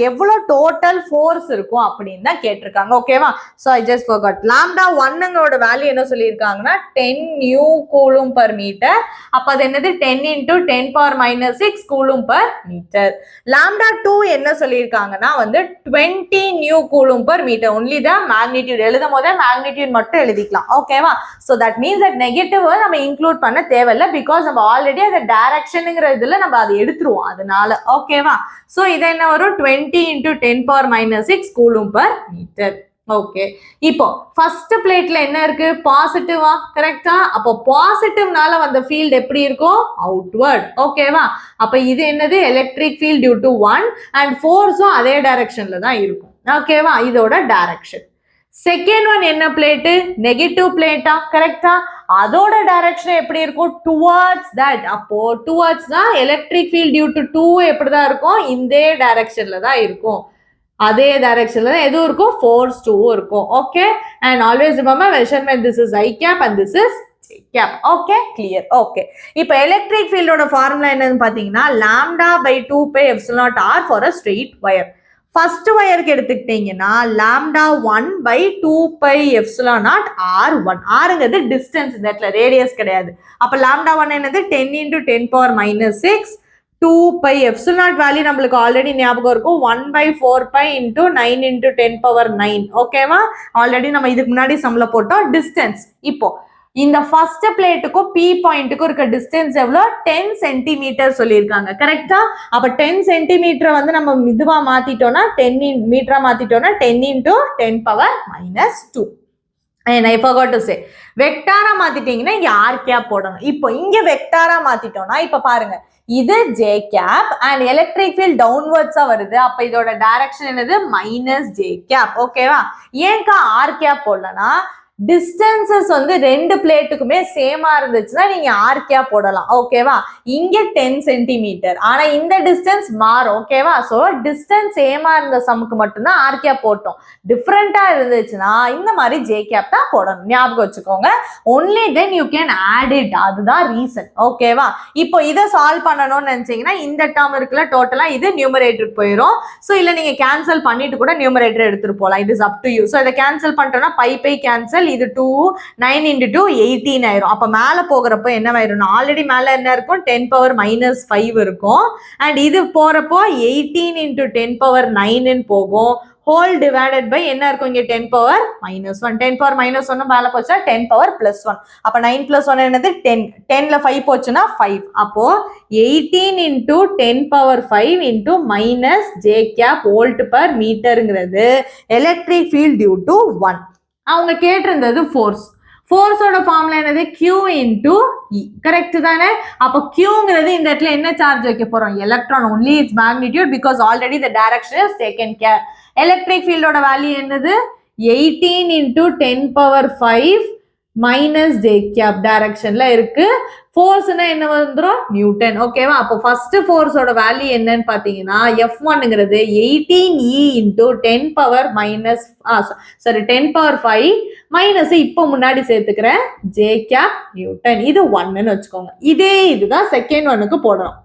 எவ்வளவு டோட்டல் ஃபோர்ஸ் இருக்கும் அப்படின்னு தான் கேட்டிருக்காங்க. ஓகேவா? So I just forgot. lambda 1ங்கோட வேல்யூ என்ன சொல்லியிருக்காங்கன்னா 10 நியூ கூலும் பர் மீட்டர். அப்ப அது என்னது 10 into 10 power minus 6 coulomb per metre. lambda 2 என்ன சொல்லியிருக்காங்கன்னா வந்து 20 new coulomb per metre. Only the magnitude எழுதும் போதே மேக்னிடியூட் மட்டும் எழுதிக்கலாம். ஓகேவா? So that means that negative நம்ம இன்க்ளூட் பண்ண தேவையில்லை, பிகாஸ் நம்ம ஆல்ரெடி அந்த டைரக்ஷனுங்கிற இதுல நம்ம அதை எடுத்துருவோம் அதனால. ஓகேவா? சோ இது என்ன வரும் 20 into 10 power minus 6 coulomb per metre. Okay, இப்போ ஃபர்ஸ்ட் பிளேட்ல என்ன இருக்கு பாசிட்டிவா, கரெக்டா? அப்போ பாசிட்டிவ்னால வந்த ஃபீல்ட் எப்படி இருக்கும் அவுட்வர்ட். ஓகேவா? அப்ப இது என்னது electric field due to 1 and ஃபோர்ஸும் அதே டைரக்ஷன்ல தான் இருக்கும். ஓகேவா? இதோட டைரக்ஷன். செகண்ட் ஒன் என்ன பிளேட்டு நெகட்டிவ் பிளேட்டா, கரெக்டா? அதோட டைரக்ஷன் எப்படி இருக்கும் டுவர்ட்ஸ் தட். அப்போ டுவர்ட்ஸ் தான் எலக்ட்ரிக் ஃபீல்ட் டியூ டு 2 எப்படிதான் இருக்கும் இந்த டைரக்ஷன்ல தான் இருக்கும். அதே டைரக்ஷன்ல தான் எதுவும் இருக்கும் ஃபோர்ஸ் 2 இருக்கும். Okay, and always remember measurement this is I cap and this is J cap. Okay, clear. Okay, இப்போ எலக்ட்ரிக் ஃபீல்டோட ஃபார்முலா என்னன்னு பாத்தீங்கன்னா lambda by 2 pi epsilon naught r for a straight wire. First வயருக்கு எடுத்துக்கிட்டீங்கன்னா lambda 1 by 2 pi epsilon naught r1. rங்கிறது distance, இந்த இடத்துல radius கிடையாது. அப்ப lambda 1 என்னது 10 into 10 power minus 6. 2 pi epsilon naught value நம்மளுக்கு ஆல்ரெடி ஞாபகம் இருக்கும் 1 by 4 pi into 9 into 10 power 9. ஓகேவா? ஆல்ரெடி நம்ம இதுக்கு முன்னாடி சம்ல போட்டோம் டிஸ்டன்ஸ். இப்போ இந்த ஃபர்ஸ்ட் பிளேட்டுக்கும் பி பாயிண்ட்டுக்கும் இருக்க டிஸ்டன்ஸ் எவ்வளோ 10 சென்டிமீட்டர் சொல்லியிருக்காங்க, கரெக்டா? அப்ப 10 சென்டிமீட்டர் வந்து நம்ம இதுவா மாத்திட்டோம்னா 10 மீட்டரா மாத்திட்டோம்னா 10 into 10 power minus 2. And I forgot to say வெக்டாரா மாத்திட்டீங்கன்னா இங்க ஆர் கேப் போடணும். இப்போ இங்க வெக்டாரா மாத்திட்டோம்னா இப்ப பாருங்க இது j cap and electric field டவுன்வர்ட்ஸா வருது. அப்ப இதோட டைரக்ஷன் என்னது மைனஸ் ஜே கேப். ஓகேவா? ஏன்கா ஆர் கேப் போடலன்னா டிஸ்டன்சஸ் வந்து ரெண்டு பிளேட்டுக்குமே சேமா இருந்துச்சுன்னா நீங்க ஆர் கேப் போடலாம். ஓகேவா? இங்க 10 சென்டிமீட்டர், ஆனா இந்த டிஸ்டன்ஸ் மாறும். ஓகேவா? சோ டிஸ்டன்ஸ் சேமா இருந்த சமுக்கு மட்டும்தான் ஆர் கேப் போட்டோம். டிஃப்ரெண்டா இருந்துச்சுன்னா இந்த மாதிரி ஜே கேப் தான் போடணும். ஞாபகம் வச்சுக்கோங்க. Only then you can add it. அதுதான் ரீசன். ஓகேவா? இப்போ இதை சால்வ் பண்ணணும்னு நினைச்சீங்கன்னா இந்த டேர்ம் இருக்குல்ல டோட்டலா இது நியூமரேட்டர் போயிடும். சோ இல்ல நீங்க கேன்சல் பண்ணிட்டு கூட நியூமரேட்டர் எடுத்துட்டு போகலாம். It is up to you. So இதை கேன்சல் பண்ணிட்டோம்னா பை கேன்சல், இது 2 9 into 2 18 ஆயிரும். அப்ப மேல போகிறப்ப என்ன ஆயிரும், ஆல்ரெடி மேல என்ன இருக்கும் 10 power minus 5 இருக்கும். அண்ட் இது போறப்போ 18 into 10 power 9 போகும். ஹோல் டிவைடட் பை என்ன இருக்கும் இங்க 10 power minus 1. 10 power minus 1 மேல போச்சா 10 power plus 1. அப்ப 9 plus 1 என்னது 10. 10ல 5 போச்சுன்னா 5. அப்போ 18 into 10 power 5 into minus j cap volt per meterங்கிறது எலக்ட்ரிக் ஃபீல்ட் டியூ டு 1. அவங்க கேட்டிருந்தது ஃபோர்ஸ். ஃபோர்ஸோட ஃபார்முலா என்னது Q into E. கரெக்ட் தானே? அப்போ Qங்கிறது இந்த இடத்துல என்ன சார்ஜ் வைக்க போறோம் electron. Only its magnitude because already the direction is taken care. Electric ஃபீல்டோட வேல்யூ என்னது 18 into 10 power 5 minus j cap டைரக்ஷன்ல இருக்கு. ஃபோர்ஸ்னா என்ன வந்துடும் நியூட்டன். ஓகேவா? அப்போ ஃபர்ஸ்ட் ஃபோர்ஸோட வேல்யூ என்னன்னு பாத்தீங்கன்னா F1ங்கிறது 18E into 10 power minus 10 power 5 minus இப்போ முன்னாடி சேர்த்துக்கிறேன் ஜே கேப் நியூட்டன். இது 1ன்னு வச்சுக்கோங்க. இதே இதுதான் செகண்ட் ஒன்னுக்கு போடுறோம்.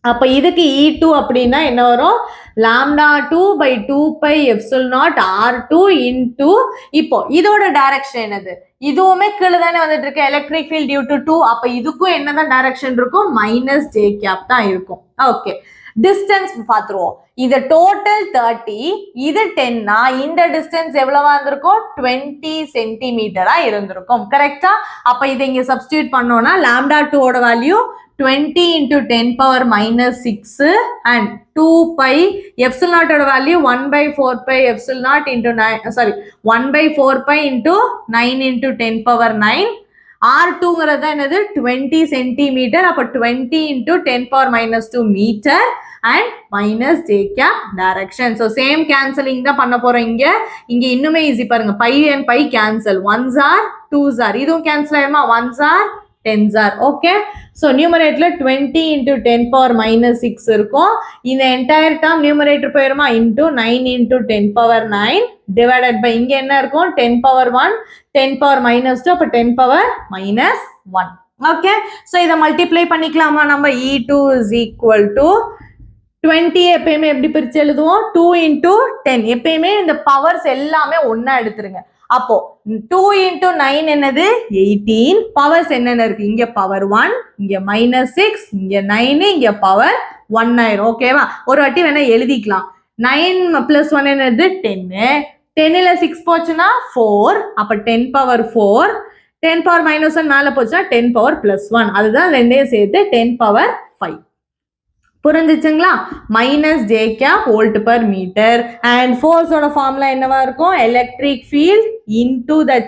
அப்ப இதுக்கு E2 அப்படின்னா என்ன வரும் lambda 2 by 2 pi epsilon naught r2 into இப்போ இதோட டைரக்ஷன் என்னது இதுவுமே கீழே தானே வந்துட்டு இருக்கு எலக்ட்ரிக் ஃபீல்ட் டியூ டு 2. அப்ப இதுக்கும் என்னதான் டைரக்ஷன் இருக்கும் மைனஸ் ஜே கேப் தான் இருக்கும். ஓகே, டிஸ்டன்ஸ் பாத்துருவோம். இது டோட்டல் 30, இது 10னா இந்த டிஸ்டன்ஸ் எவ்வளவா இருந்திருக்கும் 20 சென்டிமீட்டரா இருந்திருக்கும். கரெக்டா? அப்ப இதை இங்க சப்ஸ்டிட்யூட் பண்ணோம்னா lambda 2 ஓட value 20 into 10 power minus 6 and 2 pi epsilon naught ஓட value 1 by 4 pi epsilon naught into 1 by 4 pi into 9 into 10 power 9. R2ங்கிறது என்னது 20 சென்டிமீட்டர். அப்ப 20 into 10 power minus 2 metre and minus j cap direction. So same cancelling தான் பண்ண போறோம். இங்க இன்னுமே easy பாருங்க. pi and pi cancel. 1s are 2s are. இதுவும் cancel ஆயிருமா 1s are 10s are. Okay, so நியூமரேட்டர்ல 20 into 10 power minus 6 இருக்கும். இந்த என்டையர் டேர்ம் நியூமரேட்டர் போயிருமா into 9 into 10 power 9 divided by இங்க என்ன இருக்கும் 10 power 1 10 power minus 2 அப்போ 10 power minus 1. ஓகே ஸோ இதை மல்டிப்ளை பண்ணிக்கலாமா நம்ம E2 is equal to 20 எப்பயுமே எப்படி பிரிச்சு எழுதுவோம் 2 into 10 எப்பயுமே இந்த பவர்ஸ் எல்லாமே ஒன்னா எடுத்துருங்க. அப்போ 2 into 9 என்னது 18 பவர்ஸ் என்னென்ன இருக்கு இங்க பவர் 1 இங்க -6 இங்க 9 இங்க பவர் 1 ஆயிரும். ஓகேவா ஒரு வாட்டி வேணா எழுதிக்கலாம் 9 plus 1 என்னது 10 10ல 6 போச்சுன்னா 4 அப்ப 10 power 4 10 power minus 1 மேல போச்சுன்னா 10 power plus 1 அதுதான் ரெண்டையும் சேர்த்து 10 power 5. புரிஞ்சிச்சுங்களா minus j cap volt per metre and ஃபோர்ஸோட ஃபார்முலா என்னவா இருக்கும் எலக்ட்ரிக் ஃபீல்ட் இன்டூ த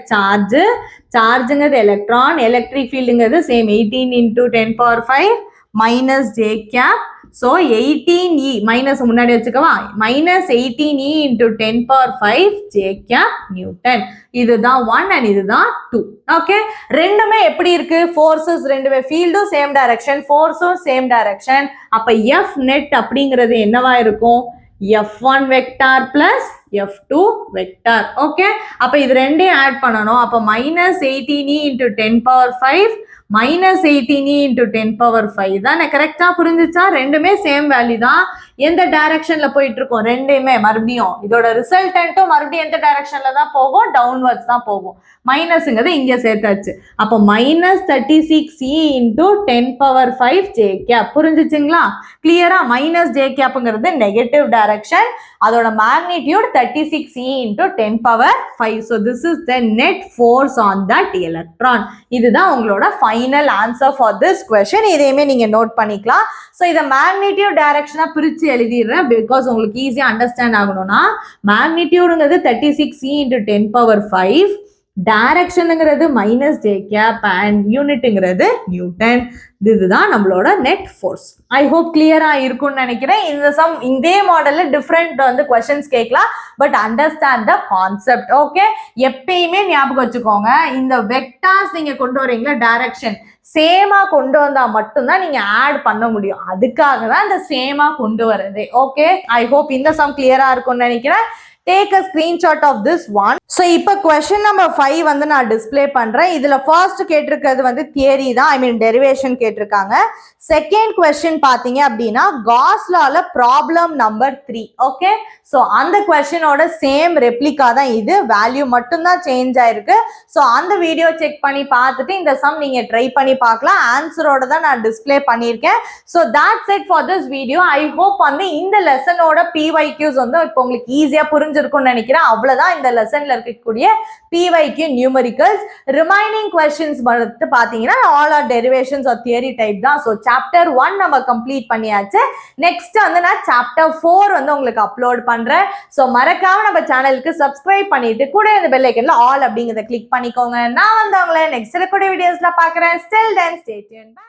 சார்ஜுங்கிறது எலக்ட்ரான் எலக்ட்ரிக் ஃபீல்டுங்கிறது same 18 into 10 power 5 minus j cap so 18E minus முன்னாடி வச்சுக்கவா minus 18E into 10 power 5 j cap newton இதுதான் 1 and இதுதான் 2. Okay ரெண்டுமே எப்படி இருக்கு ஃபோர்ஸஸ் ரெண்டுமே ஃபீல்டும் சேம் டைரக்ஷன் ஃபோர்ஸும் சேம் டைரக்ஷன் அப்ப F நெட் அப்படிங்கிறது என்னவா இருக்கும் F1 vector plus F2 vector. Okay அப்ப இது ரெண்டையும் ஆட் பண்ணணும் அப்ப minus 18E into 10 power 5 minus 18E into 10 power 5 தானே கரெக்டா புரிஞ்சுச்சா ரெண்டுமே சேம் வேல்யூ தான் எந்த டைரக்ஷன்ல போயிட்டு இருக்கோம் ரெண்டுமே மறுபடியும் இதோட ரிசல்டன்ட்டும் மறுபடியும் எந்த டைரக்ஷன்ல தான் போகும் டவுன்வர்ட்ஸ் தான் போகும் மைனஸ்ங்கிறது இங்க சேர்த்தாச்சு அப்போ minus 36E into 10 power 5 j gap புரிஞ்சுச்சுங்களா கிளியரா மைனஸ் ஜே கேப்ங்கிறது நெகட்டிவ் டைரக்ஷன் அதோட magnitude 36E into 10 power 5 so this is the net force on that electron இதுதான் உங்களோட final answer for this question இதையுமே நீங்க நோட் பண்ணிக்கலாம் ஸோ இதை மேக்னிடியூட் டைரக்ஷனா பிரிச்சு எழுதிடுறேன் because உங்களுக்கு ஈஸியா அண்டர்ஸ்டாண்ட் ஆகணும்னா மேக்னிடியூடுங்கிறது 36E into 10 power 5 டைரக்ஷனுங்கிறது மைனஸ் ஜே கேப் அண்ட் யூனிட்டுங்கிறது நியூட்டன் இதுதான் நம்மளோட நெட் ஃபோர்ஸ் ஐ ஹோப் கிளியரா இருக்கும்னு நினைக்கிறேன் இந்த சம் இதே மாடல்ல டிஃப்ரெண்ட் வந்து கொஸ்டின்ஸ் கேட்கலாம் but understand the concept okay எப்பயுமே ஞாபகம் வச்சுக்கோங்க இந்த வெக்டார்ஸ் நீங்க கொண்டு வரீங்களா டைரக்ஷன் சேமா கொண்டு வந்தா மட்டும்தான் நீங்க ஆட் பண்ண முடியும் அதுக்காக தான் இந்த சேமா கொண்டு வரது ஓகே ஐ ஹோப் இந்த சம் கிளியரா இருக்கும்னு நினைக்கிறேன் take a screenshot of this one so இப்போ question number 5 வந்து நான் டிஸ்ப்ளே பண்றேன் இதுல ஃபர்ஸ்ட் கேட்டிருக்கிறது வந்து தியரி தான் ஐ மீன் டெரிவேஷன் கேட்டிருக்காங்க செகண்ட் question பாத்தீங்க அப்படின்னா காஸ் லால ப்ராப்ளம் நம்பர் 3 ஓகே சோ அந்த கொஸ்டினோட சேம் ரெப்ளிகா தான் இது வேல்யூ மட்டும் தான் சேஞ்ச் ஆயிருக்கு சோ அந்த வீடியோ செக் பண்ணி பார்த்துட்டு இந்த சம் நீங்க ட்ரை பண்ணி பார்க்கலாம் ஆன்சரோட தான் நான் டிஸ்ப்ளே பண்ணியிருக்கேன் so that's it for this video I hope வந்து இந்த லெசனோட PYQs வந்து இப்போ உங்களுக்கு ஈஸியா புரிஞ்சிருக்கும்னு நினைக்கிறேன் அவ்வளவுதான் இந்த லெசன்ல இருக்கக்கூடிய PYQ நியூமெரிக்கல்ஸ் ரிமைனிங் क्वेश्चंस வந்து பாத்தீங்கன்னா all are derivations or theory type தான் சோ சாப்டர் 1 நம்ம கம்ப்ளீட் பண்ணியாச்சு நெக்ஸ்ட் வந்து நான் சாப்டர் 4 வந்து உங்களுக்கு அப்லோட் பண்றேன் சோ மறக்காம நம்ம சேனலுக்கு சப்ஸ்கிரைப் பண்ணிட்டு கூட இந்த பெல் ஐகான்ல ஆல் அப்படிங்கறத கிளிக் பண்ணிக்கோங்க நான் வந்து உங்களை நெக்ஸ்ட் இருக்கக்கூடிய வீடியோஸ்ல பார்க்கறேன் still then stay tuned